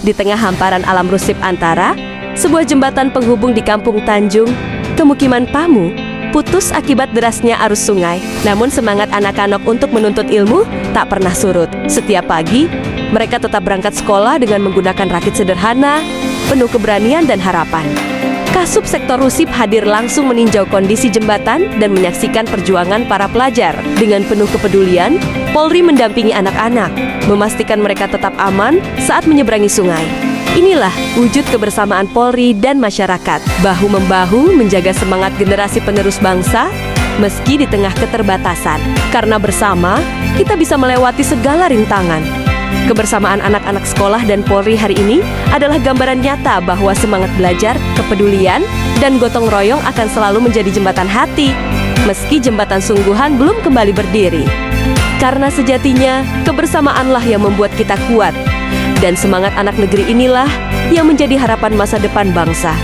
Di tengah hamparan alam rusip antara, sebuah jembatan penghubung di Kampung Tanjung, Kemukiman Pamu, putus akibat derasnya arus sungai. Namun semangat anak-anak untuk menuntut ilmu tak pernah surut. Setiap pagi, mereka tetap berangkat sekolah dengan menggunakan rakit sederhana, penuh keberanian dan harapan. Kasub Sektor Rusip hadir langsung meninjau kondisi jembatan dan menyaksikan perjuangan para pelajar. Dengan penuh kepedulian, Polri mendampingi anak-anak, memastikan mereka tetap aman saat menyeberangi sungai. Inilah wujud kebersamaan Polri dan masyarakat, bahu-membahu menjaga semangat generasi penerus bangsa, meski di tengah keterbatasan. Karena bersama, kita bisa melewati segala rintangan. Kebersamaan anak-anak sekolah dan Polri hari ini adalah gambaran nyata bahwa semangat belajar, kepedulian, dan gotong royong akan selalu menjadi jembatan hati, meski jembatan sungguhan belum kembali berdiri. Karena sejatinya, kebersamaanlah yang membuat kita kuat, dan semangat anak negeri inilah yang menjadi harapan masa depan bangsa.